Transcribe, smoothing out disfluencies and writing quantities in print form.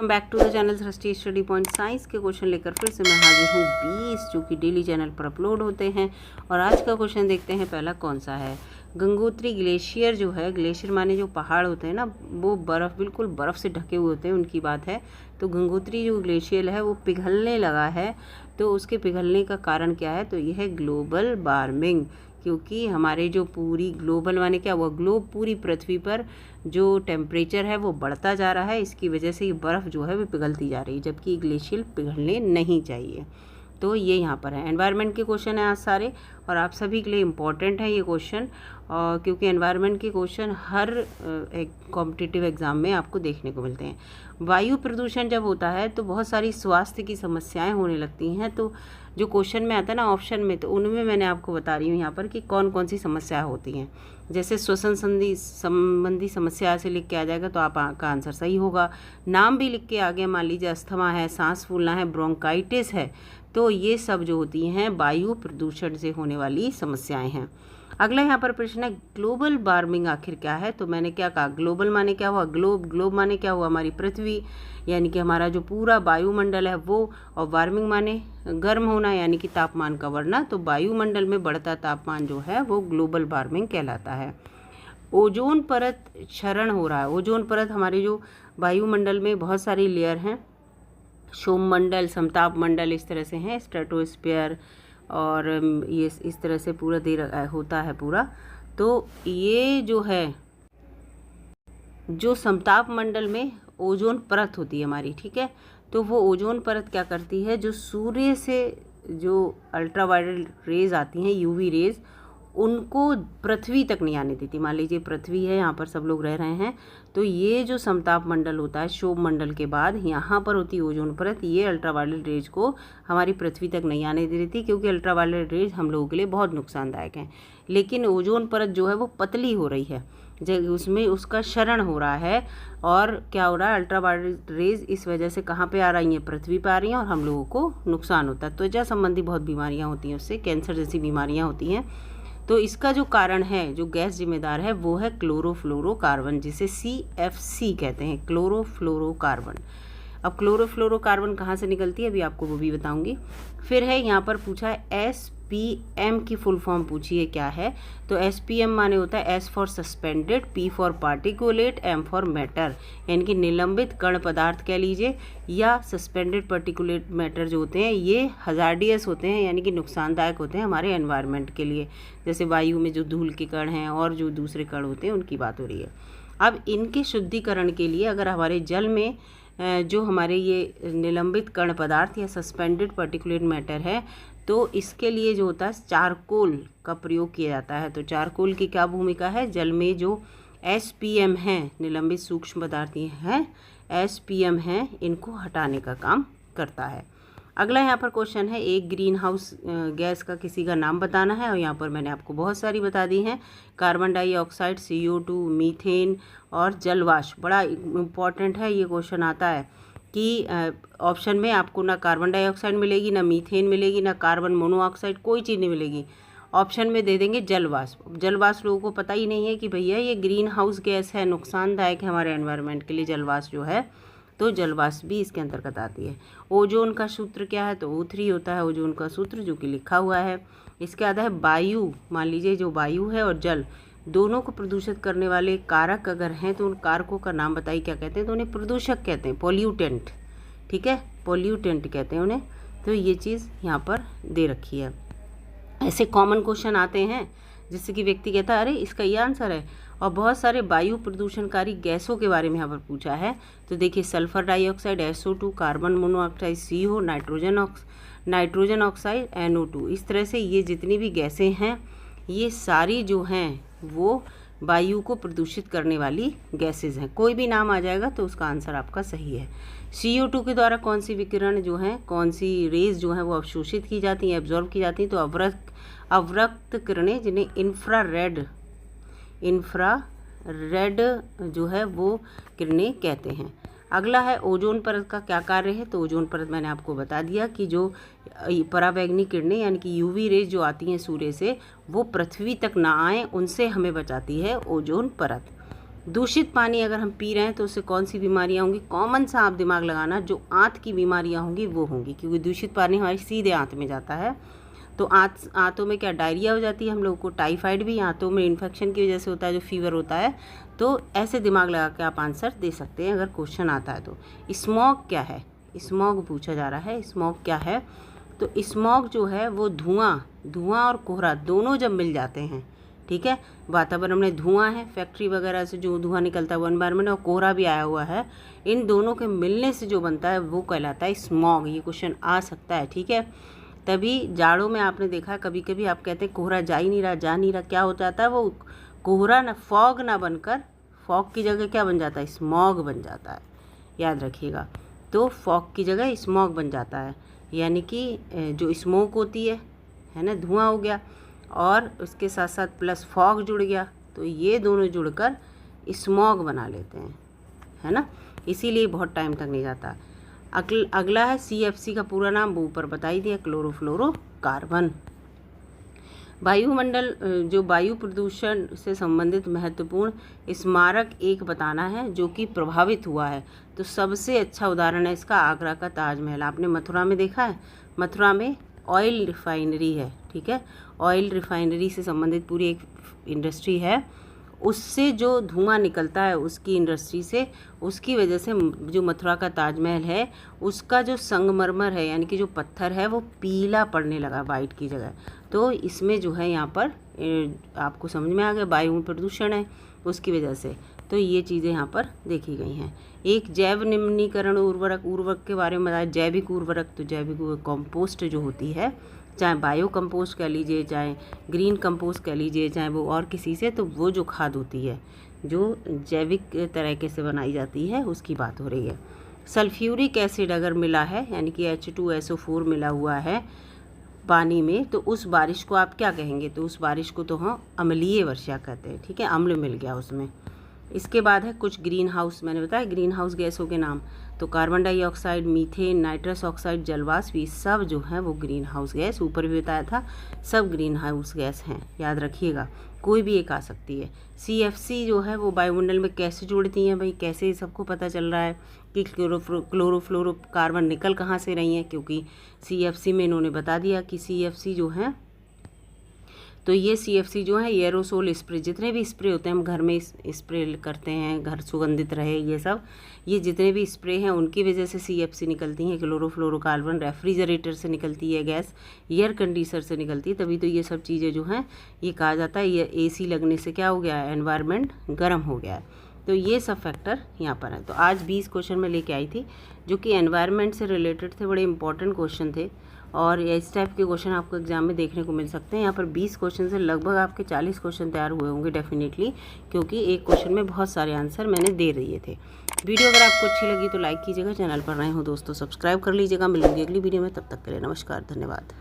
Back to the channel Srishti study point science के question लेकर फिर से मैं हाजिर हूँ 20 जो कि डेली चैनल पर अपलोड होते हैं। और आज का क्वेश्चन देखते हैं पहला कौन सा है। गंगोत्री ग्लेशियर जो है, ग्लेशियर माने जो पहाड़ होते हैं ना, वो बर्फ़ बिल्कुल बर्फ़ से ढके हुए होते हैं, उनकी बात है। तो गंगोत्री जो ग्लेशियर है वो पिघलने लगा है। तो उसके पिघलने का कारण क्या है? तो यह है ग्लोबल वार्मिंग, क्योंकि हमारे जो पूरी ग्लोबल माने क्या हुआ, ग्लोब पूरी पृथ्वी पर जो टेम्परेचर है वो बढ़ता जा रहा है। इसकी वजह से ये बर्फ़ जो है वो पिघलती जा रही है, जबकि ग्लेशियर पिघलने नहीं चाहिए। तो ये यहाँ पर है। एनवायरनमेंट के क्वेश्चन हैं आज सारे, और आप सभी के लिए इम्पॉर्टेंट है ये क्वेश्चन, क्योंकि एनवायरनमेंट के क्वेश्चन हर एक कॉम्पिटिटिव एग्ज़ाम में आपको देखने को मिलते हैं। वायु प्रदूषण जब होता है तो बहुत सारी स्वास्थ्य की समस्याएं होने लगती हैं। तो जो क्वेश्चन में आता है ना ऑप्शन में, तो उनमें मैंने आपको बता रही हूँ यहाँ पर कि कौन कौन सी समस्याएं होती हैं। जैसे श्वसन संबंधी समस्या से लिख के आ जाएगा तो आपका आंसर सही होगा। नाम भी लिख के आगे, मान लीजिए अस्थमा है, सांस फूलना है, ब्रोंकाइटिस है, तो ये सब जो होती हैं वायु प्रदूषण से होने वाली समस्याएं हैं। अगला यहाँ पर प्रश्न है ग्लोबल वार्मिंग आखिर क्या है। तो मैंने क्या कहा, ग्लोबल माने क्या हुआ, ग्लोब माने क्या हुआ, हमारी पृथ्वी, यानी कि हमारा जो पूरा वायुमंडल है वो, और वार्मिंग माने गर्म होना, यानी कि तापमान का बढ़ना। तो वायुमंडल में बढ़ता तापमान जो है वो ग्लोबल वार्मिंग कहलाता है। ओजोन परत क्षरण हो रहा है। ओजोन परत, हमारे जो वायुमंडल में बहुत सारी लेयर हैं, सोममंडल, समताप मंडल, इस तरह से हैं, स्ट्रेटोस्फीयर, और ये इस तरह से पूरा होता है पूरा। तो ये जो है, जो समताप मंडल में ओजोन परत होती है हमारी, ठीक है, तो वो ओजोन परत क्या करती है, जो सूर्य से जो अल्ट्रावायलेट रेज आती हैं, यूवी रेज, उनको पृथ्वी तक नहीं आने देती। मान लीजिए पृथ्वी है, यहाँ पर सब लोग रह रहे हैं, तो ये जो समताप मंडल होता है, शोभ मंडल के बाद यहाँ पर होती है ओजोन परत, ये अल्ट्रावायलेट रेज को हमारी पृथ्वी तक नहीं आने दे देती, क्योंकि अल्ट्रावायलेट रेज हम लोगों के लिए बहुत नुकसानदायक हैं। लेकिन ओजोन परत जो है वो पतली हो रही है, उसमें उसका क्षरण हो रहा है, और क्या हो रहा है, अल्ट्रावायलेट रेज इस वजह से कहाँ पे आ रही हैं, पृथ्वी पे आ रही हैं, और हम लोगों को नुकसान होता है। त्वचा संबंधी बहुत बीमारियाँ होती हैं उससे, कैंसर जैसी बीमारियाँ होती हैं। तो इसका जो कारण है, जो गैस जिम्मेदार है, वो है क्लोरोफ्लोरोकार्बन, जिसे CFC कहते हैं, क्लोरोफ्लोरोकार्बन। अब क्लोरोफ्लोरोकार्बन कहाँ से निकलती है अभी आपको वो भी बताऊंगी। फिर है यहाँ पर पूछा है SPM की फुल फॉर्म पूछी है क्या है। तो SPM माने होता है S for suspended, P for particulate, M for matter, यानी कि निलंबित कण पदार्थ कह लीजिए, या सस्पेंडेड पार्टिकुलेट मैटर जो होते हैं ये हजार्डियस होते हैं, यानी कि नुकसानदायक होते हैं हमारे एनवायरनमेंट के लिए। जैसे वायु में जो धूल के कण हैं और जो दूसरे कण होते हैं उनकी बात हो रही है। अब इनके शुद्धिकरण के लिए अगर हमारे जल में जो हमारे ये निलंबित कण पदार्थ या सस्पेंडेड पार्टिकुलेट मैटर है, तो इसके लिए जो होता है चारकोल का प्रयोग किया जाता है। तो चारकोल की क्या भूमिका है, जल में जो SPM हैं, निलंबित सूक्ष्म पदार्थ हैं, SPM हैं, इनको हटाने का काम करता है। अगला यहाँ पर क्वेश्चन है, एक ग्रीन हाउस गैस का किसी का नाम बताना है, और यहाँ पर मैंने आपको बहुत सारी बता दी हैं। कार्बन डाइऑक्साइड, CO2, मीथेन और जलवाष्प। बड़ा इम्पॉर्टेंट है ये क्वेश्चन आता है कि ऑप्शन में आपको ना कार्बन डाइऑक्साइड मिलेगी, ना मीथेन मिलेगी, ना कार्बन मोनोऑक्साइड, कोई चीज़ नहीं मिलेगी। ऑप्शन में दे देंगे जलवाष्प। जलवाष्प लोगों को पता ही नहीं है कि भैया ये ग्रीन हाउस गैस है, नुकसानदायक है हमारे एनवायरनमेंट के लिए जलवाष्प जो है, तो जलवाष्प भी इसके अंतर्गत आती है। ओजोन का सूत्र क्या है, तो O3 होता है ओजोन का सूत्र, जो कि लिखा हुआ है। इसके आता है वायु। मान लीजिए जो वायु है और जल दोनों को प्रदूषित करने वाले कारक अगर हैं, तो उन कारकों का नाम बताइए क्या कहते हैं। तो उन्हें प्रदूषक कहते हैं, पोल्यूटेंट, ठीक है, पोल्यूटेंट कहते हैं उन्हें। तो ये चीज़ यहाँ पर दे रखी है। ऐसे कॉमन क्वेश्चन आते हैं जिससे कि व्यक्ति कहता है अरे इसका ये आंसर है। और बहुत सारे वायु प्रदूषणकारी गैसों के बारे में यहाँ पर पूछा है। तो देखिए sulphur dioxide SO2, carbon monoxide CO, nitrogen oxide NO2, इस तरह से ये जितनी भी गैसें हैं ये सारी जो हैं वो वायु को प्रदूषित करने वाली गैसेज हैं। कोई भी नाम आ जाएगा तो उसका आंसर आपका सही है। CO2 के द्वारा कौन सी विकिरण जो हैं, कौन सी रेज जो हैं वो अवशोषित की जाती हैं, एब्जॉर्ब की जाती हैं, तो अवरक्त किरणें, जिन्हें इंफ्रारेड जो है वो किरणें कहते हैं। अगला है ओजोन परत का क्या कार्य है। तो ओजोन परत मैंने आपको बता दिया कि जो पराबैंगनी किरणें यानी कि यूवी रेज जो आती हैं सूर्य से, वो पृथ्वी तक ना आए, उनसे हमें बचाती है ओजोन परत। दूषित पानी अगर हम पी रहे हैं तो उससे कौन सी बीमारियां होंगी, कॉमन सा आप दिमाग लगाना, जो आंत की बीमारियां होंगी वो होंगी, क्योंकि दूषित पानी हमारी सीधे आंत में जाता है। तो आंतों में क्या डायरिया हो जाती है हम लोगों को, टाइफाइड भी आंतों में इन्फेक्शन की वजह से होता है, जो फीवर होता है। तो ऐसे दिमाग लगा के आप आंसर दे सकते हैं अगर क्वेश्चन आता है तो। स्मॉग क्या है, स्मॉग पूछा जा रहा है, स्मॉग क्या है। तो स्मॉग जो है वो धुआं और कोहरा दोनों जब मिल जाते हैं, ठीक है, वातावरण में धुआं है, फैक्ट्री वगैरह से जो धुआं निकलता है वो एनवायरनमेंट, और कोहरा भी आया हुआ है, इन दोनों के मिलने से जो बनता है वो कहलाता है स्मॉग। ये क्वेश्चन आ सकता है, ठीक है। तभी जाड़ों में आपने देखा कभी कभी आप कहते हैं कोहरा जा नहीं रहा, क्या हो जाता है, वो कोहरा ना फॉग ना बनकर फॉग की जगह क्या बन जाता है, स्मॉग बन जाता है, याद रखिएगा। तो फॉग की जगह स्मॉग बन जाता है, यानी कि जो स्मोक होती है ना, धुआं हो गया और उसके साथ साथ प्लस फॉग जुड़ गया, तो ये दोनों जुड़कर स्मॉग बना लेते हैं, है ना, इसीलिए बहुत टाइम तक नहीं जाता। अगला है CFC का पूरा नाम वो ऊपर बता ही दिया, क्लोरोफ्लोरोकार्बन। वायुमंडल जो वायु प्रदूषण से संबंधित महत्वपूर्ण स्मारक एक बताना है जो कि प्रभावित हुआ है। तो सबसे अच्छा उदाहरण है इसका आगरा का ताजमहल। आपने मथुरा में देखा है, मथुरा में ऑयल रिफाइनरी है, ठीक है, ऑयल रिफाइनरी से संबंधित पूरी एक इंडस्ट्री है, उससे जो धुआं निकलता है उसकी इंडस्ट्री से, उसकी वजह से जो मथुरा का ताजमहल है उसका जो संगमरमर है यानी कि जो पत्थर है वो पीला पड़ने लगा वाइट की जगह। तो इसमें जो है यहाँ पर आपको समझ में आ गया, वायु प्रदूषण है उसकी वजह से। तो ये चीज़ें यहाँ पर देखी गई हैं। एक जैव निम्नीकरण उर्वरक के बारे में बताया, जैविक उर्वरक। तो जैविक कंपोस्ट जो होती है, चाहे बायो कंपोस्ट कह लीजिए, चाहे ग्रीन कंपोस्ट कह लीजिए, चाहे वो और किसी से, तो वो जो खाद होती है जो जैविक तरीके से बनाई जाती है उसकी बात हो रही है। सल्फ्यूरिक एसिड अगर मिला है यानी कि H2SO4 मिला हुआ है पानी में, तो उस बारिश को आप क्या कहेंगे, तो उस बारिश को तो हम अम्लीय वर्षा कहते हैं, ठीक है, अम्ल मिल गया उसमें। इसके बाद है कुछ ग्रीन हाउस, मैंने बताया ग्रीन हाउस गैसों के नाम, तो carbon dioxide, methane, nitrous oxide, जलवाष्प, ये सब जो है वो ग्रीन हाउस गैस, ऊपर भी बताया था, सब ग्रीन हाउस गैस हैं, याद रखिएगा, कोई भी एक आ सकती है। CFC जो है वो वायुमंडल में कैसे जुड़ती हैं भाई, कैसे सबको पता चल रहा है कि क्लोरोफ्लोरोकार्बन निकल कहाँ से रही हैं, क्योंकि CFC में इन्होंने बता दिया कि CFC जो है, तो ये CFC जो है एरोसोल स्प्रे, जितने भी स्प्रे होते हैं हम घर में स्प्रे करते हैं, घर सुगंधित रहे, ये सब, ये जितने भी स्प्रे हैं उनकी वजह से CFC निकलती हैं, क्लोरोफ्लोरोकार्बन। रेफ्रिजरेटर से निकलती है गैस, एयर कंडीशनर से निकलती है, तभी तो ये सब चीज़ें जो हैं ये कहा जाता है ये AC लगने से क्या हो गया है, एनवायरनमेंट गर्म हो गया है। तो ये सब फैक्टर यहाँ पर है। तो आज 20 क्वेश्चन मैं लेके आई थी जो कि एनवायरनमेंट से रिलेटेड थे, बड़े इंपॉर्टेंट क्वेश्चन थे, और इस टाइप के क्वेश्चन आपको एग्जाम में देखने को मिल सकते हैं। यहाँ पर 20 क्वेश्चन से लगभग आपके 40 क्वेश्चन तैयार हुए होंगे डेफिनेटली, क्योंकि एक क्वेश्चन में बहुत सारे आंसर मैंने दे दिए थे। वीडियो अगर आपको अच्छी लगी तो लाइक कीजिएगा, चैनल पर नए हो दोस्तों सब्सक्राइब कर लीजिएगा। मिलेंगे अगली वीडियो में, तब तक के लिए नमस्कार, धन्यवाद।